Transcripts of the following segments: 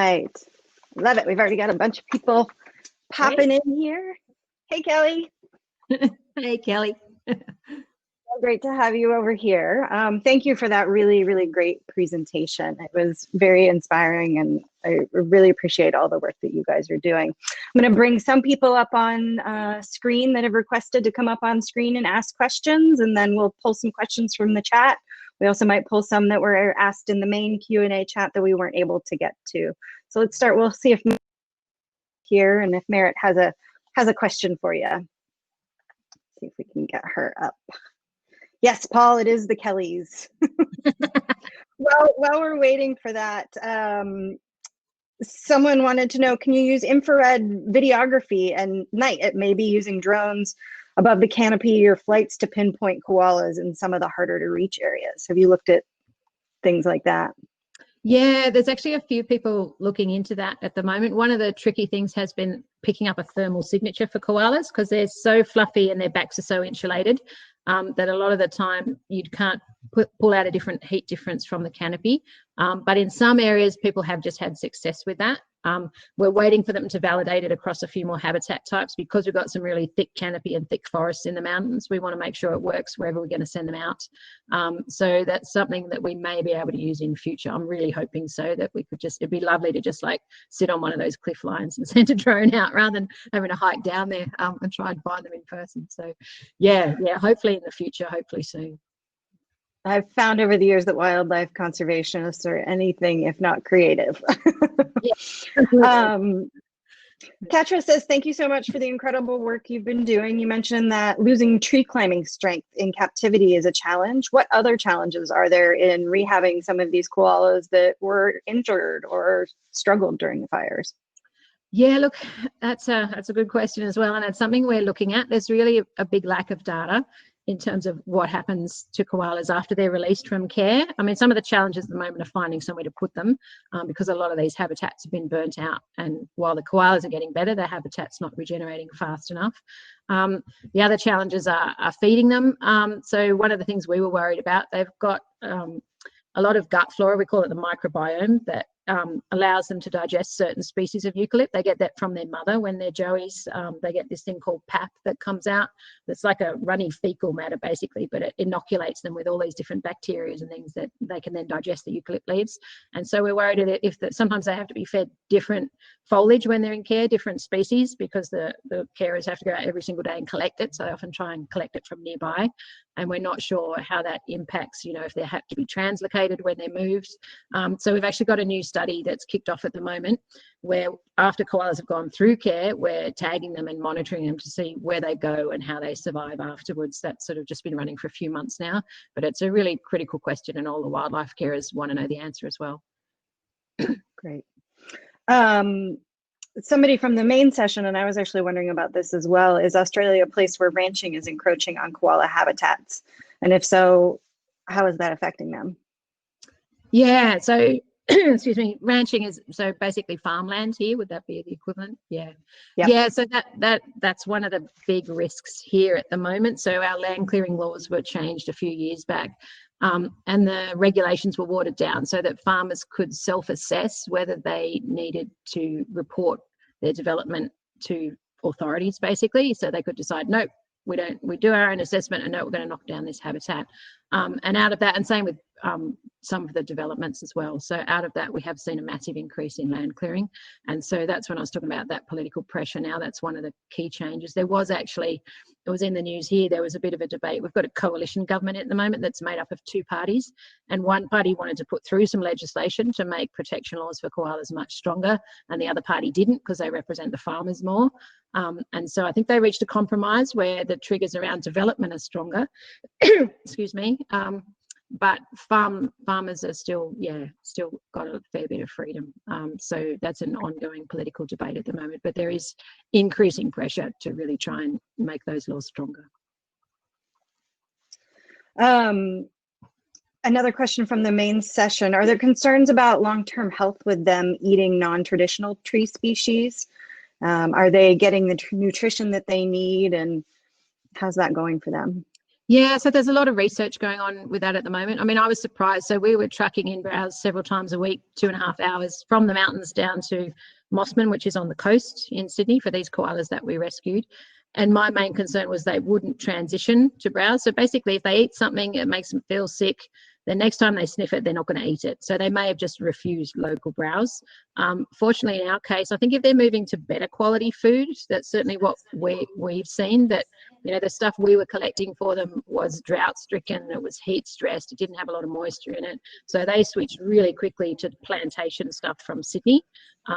right. Love it. We've already got a bunch of people popping in here. Hey, Kelly. Hey, Kelly. Great to have you over here. Thank you for that really, really great presentation. It was very inspiring, and I really appreciate all the work that you guys are doing. I'm going to bring some people up on screen that have requested to come up on screen and ask questions, and then we'll pull some questions from the chat. We also might pull some that were asked in the main Q&A chat that we weren't able to get to. So let's start. We'll see if Merritt here, and if Merritt has a question for you. See if we can get her up. Yes, Paul, it is the Kellys. Well, while we're waiting for that, someone wanted to know, can you use infrared videography at night, maybe using drones above the canopy or flights to pinpoint koalas in some of the harder to reach areas? Have you looked at things like that? Yeah, there's actually a few people looking into that at the moment. One of the tricky things has been picking up a thermal signature for koalas, because they're so fluffy and their backs are so insulated that a lot of the time you can't pull out a different heat difference from the canopy. But in some areas, people have just had success with that. We're waiting for them to validate it across a few more habitat types, because we've got some really thick canopy and thick forests in the mountains. We want to make sure it works wherever we're going to send them out. So that's something that we may be able to use in future. I'm really hoping so, that we could just, it'd be lovely to just like sit on one of those cliff lines and send a drone out rather than having to hike down there and try and find them in person. So yeah, hopefully in the future, hopefully soon. I've found over the years that wildlife conservationists are anything if not creative. Katra says, thank you so much for the incredible work you've been doing. You mentioned that losing tree climbing strength in captivity is a challenge. What other challenges are there in rehabbing some of these koalas that were injured or struggled during the fires? Yeah, look, that's a good question as well, and it's something we're looking at. There's really a big lack of data in terms of what happens to koalas after they're released from care. I mean, some of the challenges at the moment are finding somewhere to put them, because a lot of these habitats have been burnt out, and while the koalas are getting better, their habitat's not regenerating fast enough. The other challenges are feeding them. So one of the things we were worried about, they've got a lot of gut flora, we call it the microbiome, that allows them to digest certain species of eucalypt. They get that from their mother when they're joeys. They get this thing called pap that comes out. It's like a runny fecal matter basically, but it inoculates them with all these different bacteria and things that they can then digest the eucalypt leaves. And so we're worried that sometimes they have to be fed different foliage when they're in care, different species, because the carers have to go out every single day and collect it. So they often try and collect it from nearby. And we're not sure how that impacts, if they have to be translocated when they're moved. So we've actually got a new study that's kicked off at the moment, where after koalas have gone through care, we're tagging them and monitoring them to see where they go and how they survive afterwards. That's sort of just been running for a few months now, but it's a really critical question, and all the wildlife carers want to know the answer as well. Great. Somebody from the main session, and I was actually wondering about this as well, is Australia a place where ranching is encroaching on koala habitats? And if so, how is that affecting them? Yeah, so excuse me, ranching is so basically farmland here. Would that be the equivalent? Yeah. Yep. Yeah, so that's one of the big risks here at the moment. So our land clearing laws were changed a few years back, and the regulations were watered down so that farmers could self-assess whether they needed to report their development to authorities, basically. So they could decide, nope, we do our own assessment, and no, we're going to knock down this habitat. And out of that, and same with some of the developments as well. So out of that, we have seen a massive increase in land clearing. And so that's when I was talking about that political pressure. Now that's one of the key changes. There was actually, it was in the news here, there was a bit of a debate. We've got a coalition government at the moment that's made up of two parties. And one party wanted to put through some legislation to make protection laws for koalas much stronger. And the other party didn't, because they represent the farmers more. And so I think they reached a compromise where the triggers around development are stronger. Excuse me. But farmers are still got a fair bit of freedom. So that's an ongoing political debate at the moment, but there is increasing pressure to really try and make those laws stronger. Another question from the main session: are there concerns about long-term health with them eating non-traditional tree species? Are they getting the nutrition that they need, and how's that going for them? Yeah, so there's a lot of research going on with that at the moment. I mean, I was surprised. So we were tracking in browse several times a week, 2.5 hours from the mountains down to Mossman, which is on the coast in Sydney for these koalas that we rescued. And my main concern was they wouldn't transition to browse. So basically, if they eat something, it makes them feel sick. The next time they sniff it, they're not going to eat it. So they may have just refused local browse. Fortunately, in our case, I think if they're moving to better quality food, that's certainly what we've seen, that the stuff we were collecting for them was drought stricken, it was heat stressed, it didn't have a lot of moisture in it. So they switched really quickly to plantation stuff from Sydney.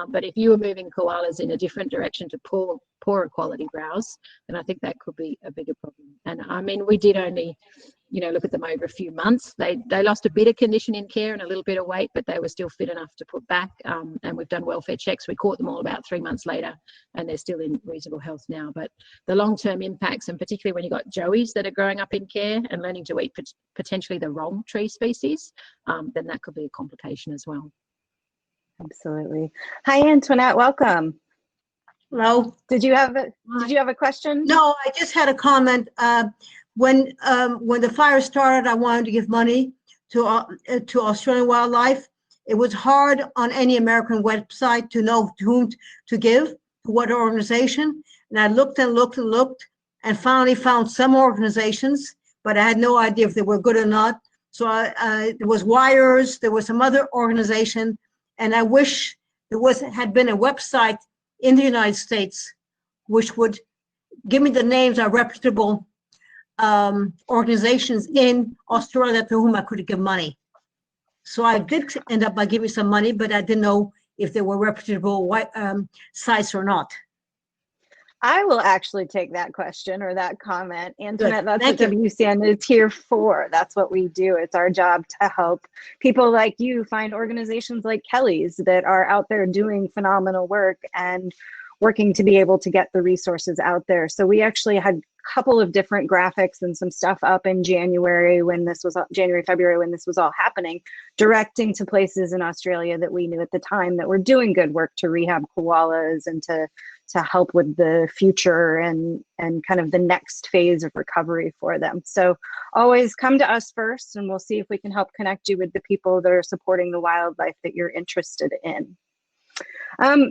But if you were moving koalas in a different direction to poorer quality browse, then I think that could be a bigger problem. And I mean, we did only look at them over a few months. They lost a bit of condition in care and a little bit of weight, but they were still fit enough to put back. And we've done welfare checks. We caught them all about 3 months later, and they're still in reasonable health now. But the long-term impacts, and particularly when you've got joeys that are growing up in care and learning to eat potentially the wrong tree species, then that could be a complication as well. Absolutely. Hi, Antoinette. Welcome. Hello. Did you have a question? No, I just had a comment. When the fire started, I wanted to give money to Australian Wildlife. It was hard on any American website to know to whom to give, to what organization. And I looked and looked and looked, and finally found some organizations, but I had no idea if they were good or not. So there was Wires, there was some other organization, and I wish there had been a website in the United States which would give me the names of reputable organizations in Australia to whom I could give money. So I did end up by giving some money, but I didn't know if they were reputable sites or not. I will actually take that question or that comment. Antoinette, that's what Thank you. WCN is here for. That's what we do. It's our job to help people like you find organizations like Kelly's that are out there doing phenomenal work and working to be able to get the resources out there. So we actually had a couple of different graphics and some stuff up in January, February, when this was all happening, directing to places in Australia that we knew at the time that were doing good work to rehab koalas and to help with the future and kind of the next phase of recovery for them. So always come to us first, and we'll see if we can help connect you with the people that are supporting the wildlife that you're interested in.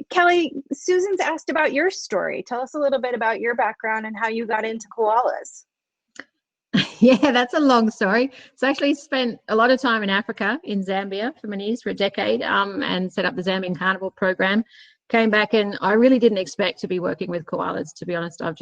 Kelly, Susan's asked about your story. Tell us a little bit about your background and how you got into koalas. Yeah, that's a long story. So I actually spent a lot of time in Africa, in Zambia for many years, for a decade, and set up the Zambian Carnival program. Came back, and I really didn't expect to be working with koalas, to be honest. I've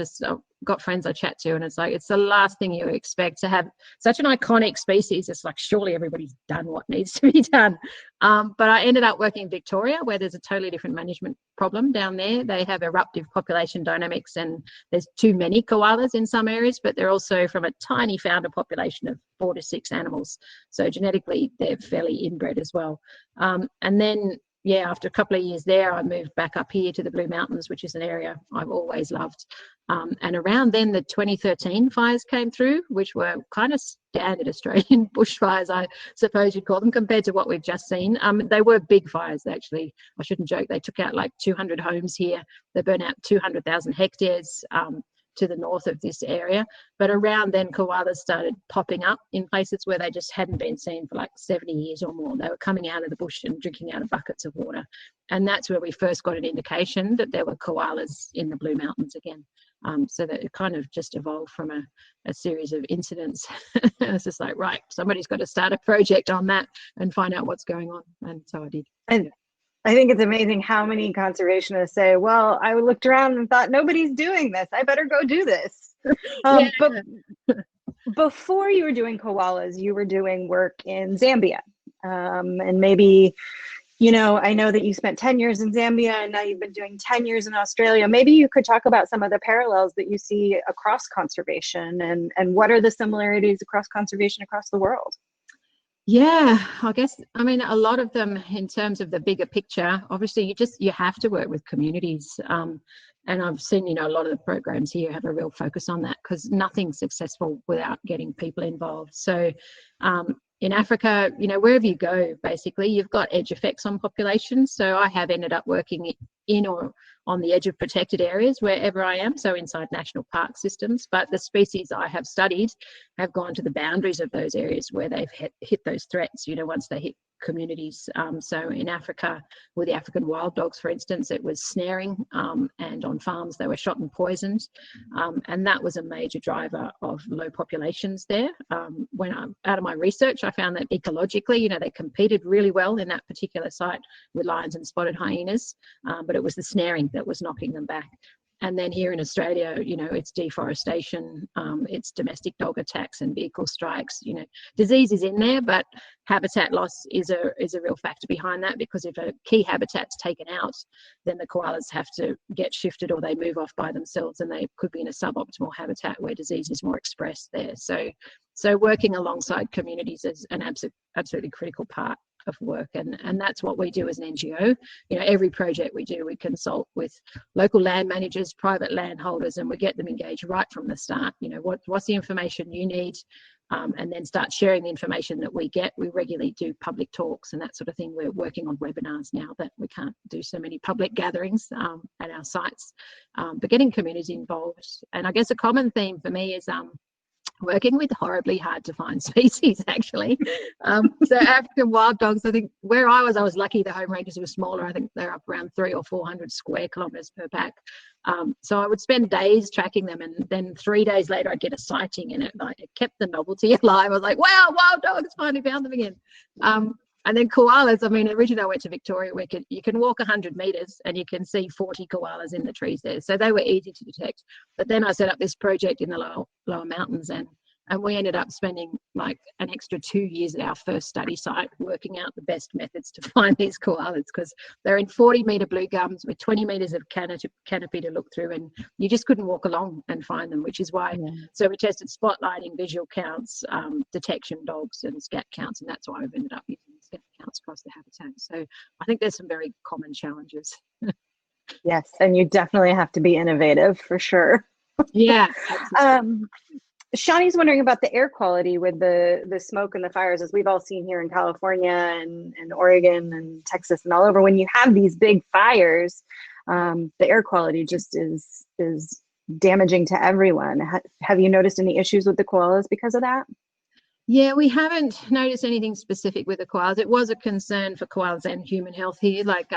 got friends I chat to, and it's like, it's the last thing you expect to have such an iconic species. It's like, surely everybody's done what needs to be done. But I ended up working in Victoria, where there's a totally different management problem down there. They have eruptive population dynamics, and there's too many koalas in some areas, but they're also from a tiny founder population of 4 to 6 animals. So genetically, they're fairly inbred as well. And then, yeah, after a couple of years there, I moved back up here to the Blue Mountains, which is an area I've always loved. And around then, the 2013 fires came through, which were kind of standard Australian bushfires, I suppose you'd call them, compared to what we've just seen. They were big fires, actually. I shouldn't joke. They took out like 200 homes here. They burnt out 200,000 hectares to the north of this area. But around then, koalas started popping up in places where they just hadn't been seen for like 70 years or more. They were coming out of the bush and drinking out of buckets of water. And that's where we first got an indication that there were koalas in the Blue Mountains again. So that it kind of just evolved from a series of incidents. It's just like, right, somebody's got to start a project on that and find out what's going on. And so I did. And I think it's amazing how many conservationists say, well, I looked around and thought, nobody's doing this. I better go do this. Yeah. But before you were doing koalas, you were doing work in Zambia. And maybe, I know that you spent 10 years in Zambia and now you've been doing 10 years in Australia. Maybe you could talk about some of the parallels that you see across conservation and what are the similarities across conservation across the world? Yeah, I guess, I mean, a lot of them in terms of the bigger picture, obviously you have to work with communities. And I've seen, a lot of the programs here have a real focus on that because nothing's successful without getting people involved. So in Africa, wherever you go, basically, you've got edge effects on populations. So I have ended up working in or on the edge of protected areas wherever I am, so inside national park systems. But the species I have studied have gone to the boundaries of those areas where they've hit those threats, you know, once they hit communities. So in Africa, with the African wild dogs, for instance, it was snaring, and on farms they were shot and poisoned, and that was a major driver of low populations there. When I'm out of my research, I found that ecologically, you know, they competed really well in that particular site with lions and spotted hyenas, but it was the snaring that was knocking them back. And then here in Australia, you know, it's deforestation, it's domestic dog attacks and vehicle strikes. You know, disease is in there, but habitat loss is a real factor behind that, because if a key habitat's taken out, then the koalas have to get shifted or they move off by themselves, and they could be in a suboptimal habitat where disease is more expressed there. So working alongside communities is an absolutely critical part of work, and that's what we do as an NGO. You know, every project we do, we consult with local land managers, private landholders, and we get them engaged right from the start. You know, what's the information you need, and then start sharing the information that we get. We regularly do public talks and that sort of thing. We're working on webinars now that we can't do so many public gatherings at our sites, but getting communities involved. And I guess a common theme for me is working with horribly hard to find species, actually. So African wild dogs, I think where I was lucky the home ranges were smaller. I think they're up around 300 or 400 square kilometres per pack. So I would spend days tracking them, and then 3 days later I'd get a sighting, and it kept the novelty alive. I was like, wow, wild dogs, finally found them again. And then koalas, I mean, originally I went to Victoria, where you can walk 100 metres and you can see 40 koalas in the trees there. So they were easy to detect. But then I set up this project in the lower mountains, and we ended up spending like an extra 2 years at our first study site working out the best methods to find these koalas, because they're in 40-metre blue gums with 20 metres of canopy to look through, and you just couldn't walk along and find them, which is why. Yeah. So we tested spotlighting, visual counts, detection dogs and scat counts, and that's why we've ended up using scat counts across the habitat. So I think there's some very common challenges. Yes, and you definitely have to be innovative for sure. Yeah. Shawnee's wondering about the air quality with the smoke and the fires, as we've all seen here in California and Oregon and Texas and all over. When you have these big fires, the air quality just is damaging to everyone. Have you noticed any issues with the koalas because of that? Yeah, we haven't noticed anything specific with the koalas. It was a concern for koalas and human health here. Like,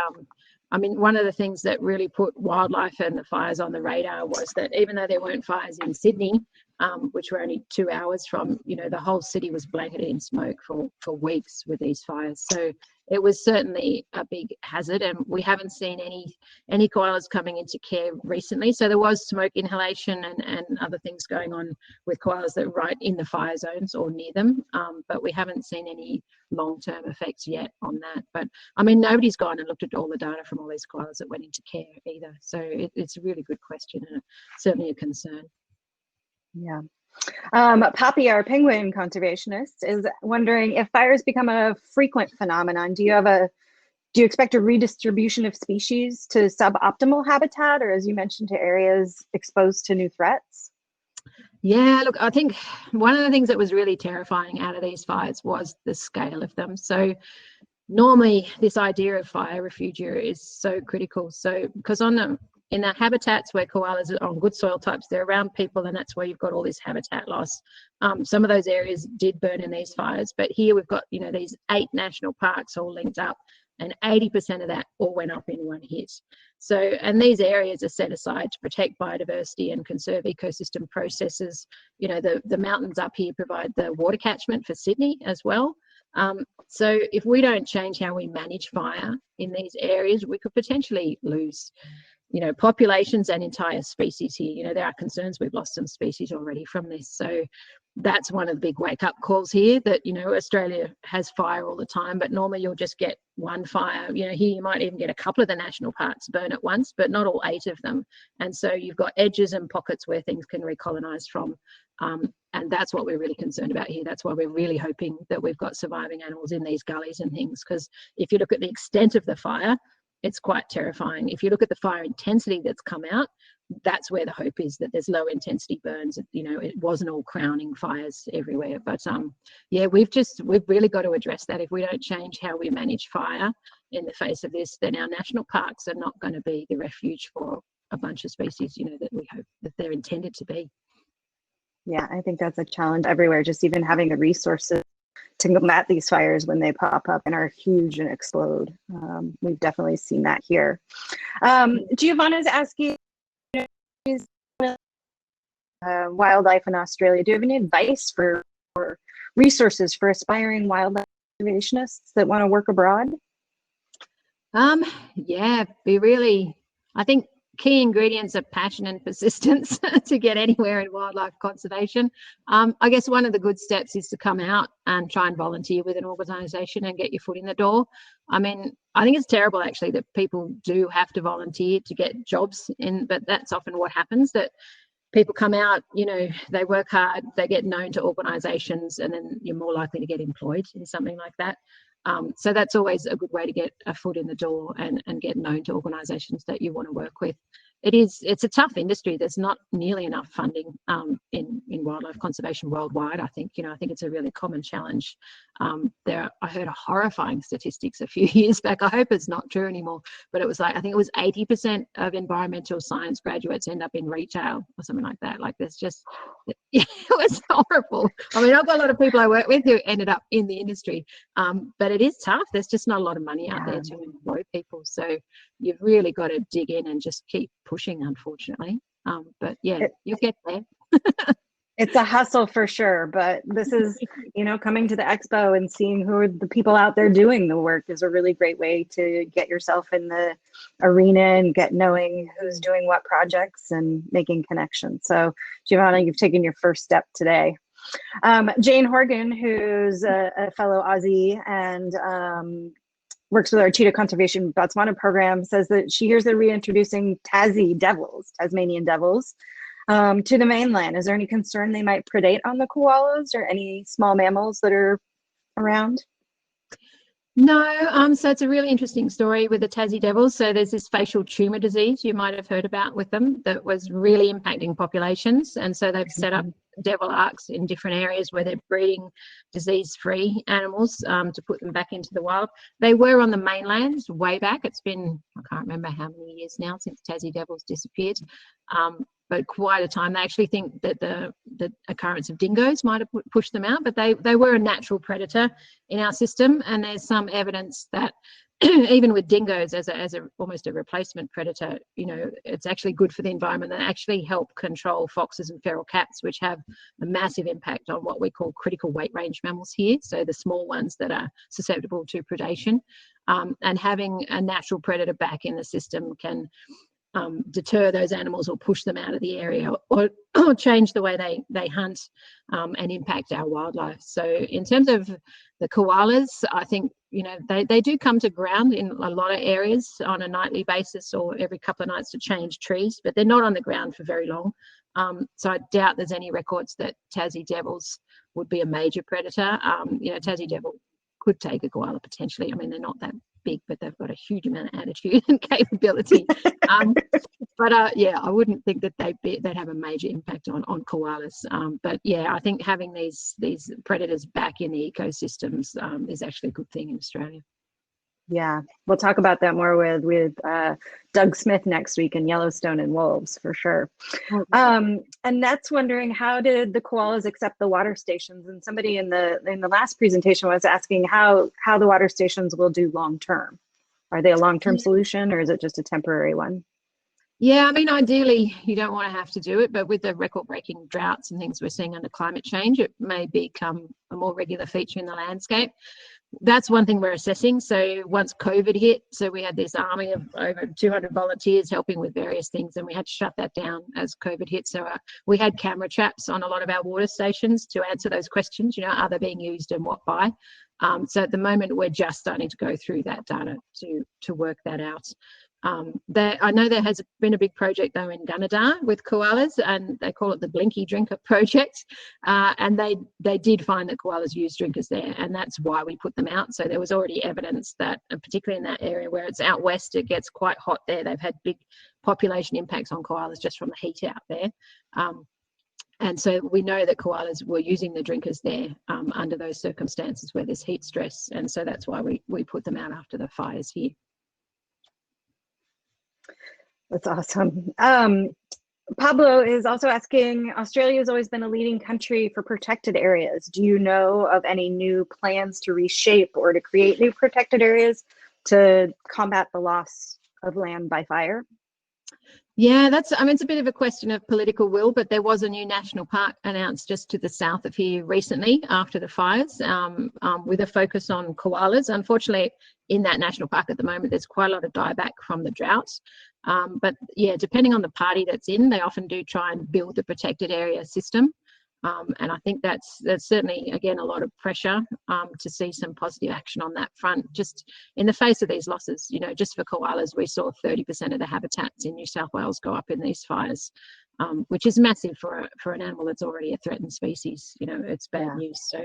I mean, one of the things that really put wildlife and the fires on the radar was that even though there weren't fires in Sydney, which were only 2 hours from, you know, the whole city was blanketed in smoke for weeks with these fires. So it was certainly a big hazard, and we haven't seen any koalas coming into care recently. So there was smoke inhalation and other things going on with koalas that were right in the fire zones or near them, but we haven't seen any long-term effects yet on that. But I mean, nobody's gone and looked at all the data from all these koalas that went into care either. So it's a really good question, and certainly a concern. Yeah. Poppy, our penguin conservationist, is wondering if fires become a frequent phenomenon, do you expect a redistribution of species to suboptimal habitat, or, as you mentioned, to areas exposed to new threats? Yeah, look, I think one of the things that was really terrifying out of these fires was the scale of them. So normally this idea of fire refugia is so critical. So because in the habitats where koalas are on good soil types, they're around people, and that's where you've got all this habitat loss. Some of those areas did burn in these fires, but here we've got, you know, these 8 national parks all linked up, and 80% of that all went up in one hit. So, and these areas are set aside to protect biodiversity and conserve ecosystem processes. You know, the mountains up here provide the water catchment for Sydney as well. So if we don't change how we manage fire in these areas, we could potentially lose, you know, populations and entire species here. You know, there are concerns we've lost some species already from this. So that's one of the big wake-up calls here, that, you know, Australia has fire all the time, but normally you'll just get one fire. You know, here you might even get a couple of the national parks burn at once, but not all 8 of them. And so you've got edges and pockets where things can recolonise from. And that's what we're really concerned about here. That's why we're really hoping that we've got surviving animals in these gullies and things, because if you look at the extent of the fire, it's quite terrifying. If you look at the fire intensity that's come out, that's where the hope is, that there's low intensity burns. You know, it wasn't all crowning fires everywhere, but yeah, we've really got to address that. If we don't change how we manage fire in the face of this, then our national parks are not going to be the refuge for a bunch of species, you know, that we hope that they're intended to be. Yeah, I think that's a challenge everywhere, just even having the resources to combat these fires when they pop up and are huge and explode. We've definitely seen that here. Giovanna's asking, wildlife in Australia. Do you have any advice for resources for aspiring wildlife conservationists that want to work abroad? Yeah, I think key ingredients are passion and persistence to get anywhere in wildlife conservation. I guess one of the good steps is to come out and try and volunteer with an organisation and get your foot in the door. I mean, I think it's terrible actually that people do have to volunteer to get jobs in, but that's often what happens, that people come out, you know, they work hard, they get known to organisations, and then you're more likely to get employed in something like that. So that's always a good way to get a foot in the door and get known to organisations that you want to work with. It's a tough industry. There's not nearly enough funding in wildlife conservation worldwide. I think it's a really common challenge. I heard a horrifying statistics a few years back. I hope it's not true anymore, but I think it was 80% of environmental science graduates end up in retail or something like that. Like there's just, it was horrible. I mean, I've got a lot of people I work with who ended up in the industry, but it is tough. There's just not a lot of money out there to employ people. So you've really got to dig in and just keep pushing, unfortunately. But yeah, you'll get there. It's a hustle for sure, but this is, you know, coming to the expo and seeing who are the people out there doing the work is a really great way to get yourself in the arena and get knowing who's doing what projects and making connections. So Giovanna, you've taken your first step today. Jane Horgan, who's a fellow Aussie and works with our cheetah conservation Botswana program, says that she hears they're reintroducing Tasmanian Devils, to the mainland. Is there any concern they might predate on the koalas or any small mammals that are around? No, so it's a really interesting story with the Tassie Devils. So there's this facial tumour disease you might have heard about with them that was really impacting populations. And so they've set up devil arcs in different areas where they're breeding disease-free animals to put them back into the wild. They were on the mainland way back. It's been, I can't remember how many years now since Tassie Devils disappeared. But quite a time. They actually think that the occurrence of dingoes might have pushed them out, but they were a natural predator in our system. And there's some evidence that even with dingoes as almost a replacement predator, you know, it's actually good for the environment. They actually help control foxes and feral cats, which have a massive impact on what we call critical weight range mammals here. So the small ones that are susceptible to predation, and having a natural predator back in the system can deter those animals or push them out of the area or change the way they hunt and impact our wildlife. So in terms of the koalas, I think, you know, they do come to ground in a lot of areas on a nightly basis or every couple of nights to change trees, but they're not on the ground for very long. So I doubt there's any records that Tassie Devils would be a major predator. You know, Tassie Devil could take a koala potentially. I mean, they're not that big, but they've got a huge amount of attitude and capability. But yeah, I wouldn't think that they'd have a major impact on koalas. But yeah, I think having these predators back in the ecosystems is actually a good thing in Australia. Yeah, we'll talk about that more with Doug Smith next week in Yellowstone and wolves for sure. And that's wondering, how did the koalas accept the water stations? And somebody in the last presentation was asking how the water stations will do long term. Are they a long-term solution or is it just a temporary one? Yeah, I mean, ideally, you don't want to have to do it, but with the record-breaking droughts and things we're seeing under climate change, it may become a more regular feature in the landscape. That's one thing we're assessing. So once COVID hit, so we had this army of over 200 volunteers helping with various things, and we had to shut that down as COVID hit. So we had camera traps on a lot of our water stations to answer those questions, you know, are they being used and what by? So at the moment, we're just starting to go through that data to work that out. I know there has been a big project though in Gunnedah with koalas, and they call it the Blinky Drinker Project. And they did find that koalas use drinkers there, and that's why we put them out. So there was already evidence that, particularly in that area where it's out west, it gets quite hot there. They've had big population impacts on koalas just from the heat out there. And so we know that koalas were using the drinkers there under those circumstances where there's heat stress. And so that's why we put them out after the fires here. That's awesome. Pablo is also asking, Australia has always been a leading country for protected areas. Do you know of any new plans to reshape or to create new protected areas to combat the loss of land by fire? Yeah, it's a bit of a question of political will, but there was a new national park announced just to the south of here recently after the fires, with a focus on koalas. Unfortunately, in that national park at the moment, there's quite a lot of dieback from the droughts. But yeah, depending on the party that's in, they often do try and build the protected area system. And I think that's certainly, again, a lot of pressure to see some positive action on that front. Just in the face of these losses, just for koalas, we saw 30% of the habitats in New South Wales go up in these fires, which is massive for an animal that's already a threatened species. It's bad news. So,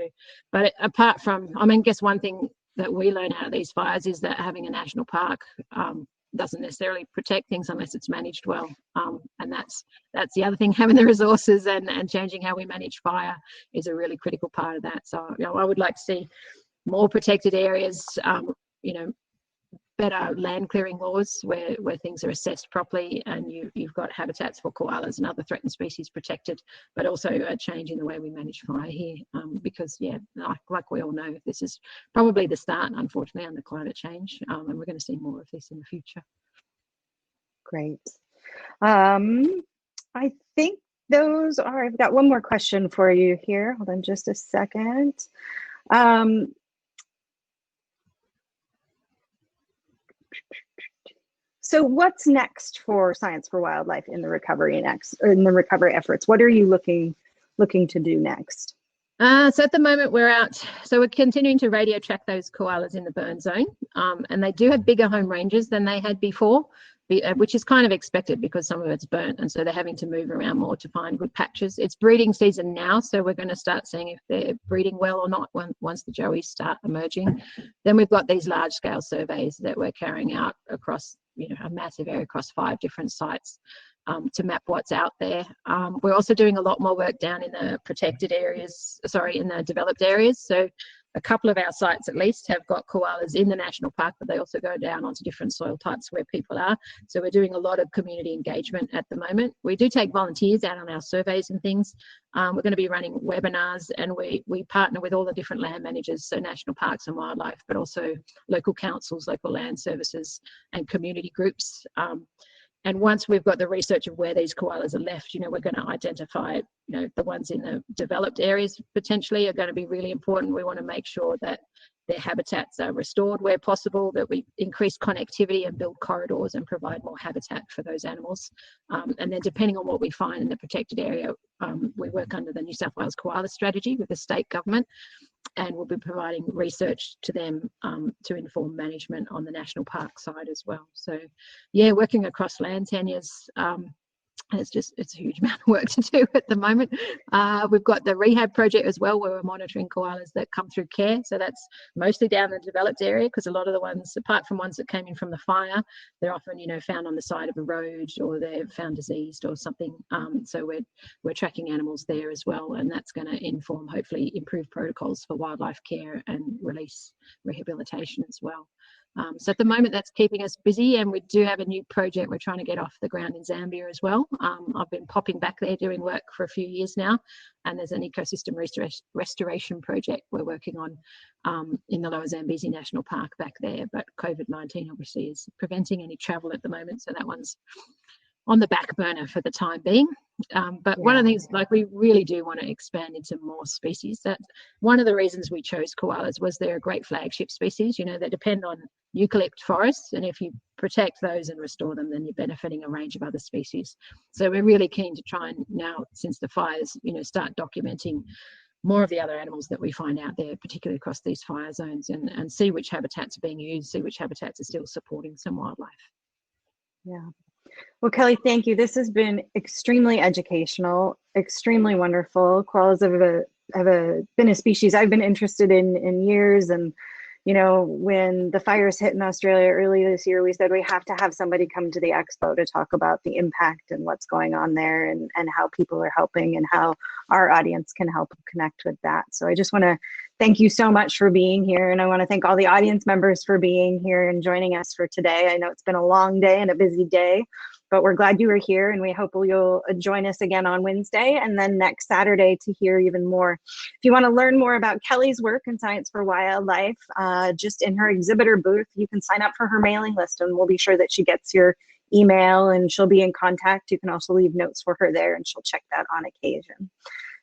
but apart from, I guess one thing that we learn out of these fires is that having a national park doesn't necessarily protect things unless it's managed well, and that's the other thing. Having the resources and changing how we manage fire is a really critical part of that. So I would like to see more protected areas, better land clearing laws where things are assessed properly, and you've got habitats for koalas and other threatened species protected, but also a change in the way we manage fire here, because like we all know, this is probably the start, unfortunately, under climate change, and we're going to see more of this in the future. Great. I think those are, I've got one more question for you here. Hold on just a second. So what's next for Science for Wildlife in the recovery efforts? What are you looking to do next? So at the moment we're out, so we're continuing to radio track those koalas in the burn zone, and they do have bigger home ranges than they had before, which is kind of expected because some of it's burnt, and so they're having to move around more to find good patches. It's breeding season now, so we're going to start seeing if they're breeding well or not once the joeys start emerging. Then we've got these large scale surveys that we're carrying out across a massive area across 5 different sites to map what's out there. We're also doing a lot more work down in the protected areas, in the developed areas. So a couple of our sites at least have got koalas in the national park, but they also go down onto different soil types where people are. So we're doing a lot of community engagement at the moment. We do take volunteers out on our surveys and things. We're going to be running webinars, and we partner with all the different land managers, so national parks and wildlife, but also local councils, local land services and community groups. And once we've got the research of where these koalas are left, we're going to identify, the ones in the developed areas potentially are going to be really important. We want to make sure that their habitats are restored where possible, that we increase connectivity and build corridors and provide more habitat for those animals. And then depending on what we find in the protected area, we work under the New South Wales Koala strategy with the state government, and we'll be providing research to them to inform management on the national park side as well. So yeah, working across land tenures, it's a huge amount of work to do at the moment. We've got the rehab project as well, where we're monitoring koalas that come through care. So that's mostly down the developed area, because a lot of the ones, apart from ones that came in from the fire, they're often found on the side of a road, or they're found diseased or something. So we're tracking animals there as well, and that's going to inform, hopefully, improved protocols for wildlife care and release rehabilitation as well. So at the moment, that's keeping us busy, and we do have a new project we're trying to get off the ground in Zambia as well. I've been popping back there doing work for a few years now, and there's an ecosystem restoration project we're working on in the Lower Zambezi National Park back there, but COVID-19 obviously is preventing any travel at the moment, so that one's on the back burner for the time being. But one of the things, we really do want to expand into more species. That one of the reasons we chose koalas was they're a great flagship species. They depend on eucalypt forests, and if you protect those and restore them, then you're benefiting a range of other species. So we're really keen to try and now, since the fires, start documenting more of the other animals that we find out there, particularly across these fire zones, and see which habitats are being used, see which habitats are still supporting some wildlife. Yeah. Well, Kelly, thank you. This has been extremely educational, extremely wonderful. Koalas been a species I've been interested in years. And, you know, when the fires hit in Australia early this year, we said we have to have somebody come to the Expo to talk about the impact and what's going on there, and how people are helping and how our audience can help connect with that. So I just want to thank you so much for being here. And I want to thank all the audience members for being here and joining us for today. I know it's been a long day and a busy day, but we're glad you were here, and we hope you'll join us again on Wednesday and then next Saturday to hear even more. If you want to learn more about Kelly's work in Science for Wildlife, just in her exhibitor booth, you can sign up for her mailing list, and we'll be sure that she gets your email and she'll be in contact. You can also leave notes for her there, and she'll check that on occasion.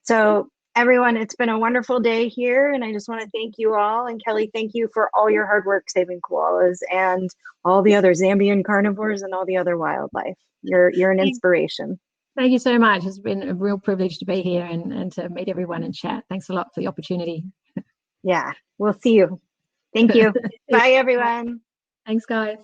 So everyone, it's been a wonderful day here, and I just want to thank you all. And Kelly, thank you for all your hard work saving koalas and all the other Zambian carnivores and all the other wildlife. You're an inspiration. Thank you so much. It's been a real privilege to be here and to meet everyone and chat. Thanks a lot for the opportunity. Yeah, we'll see you. Thank you. Bye, everyone. Thanks, guys.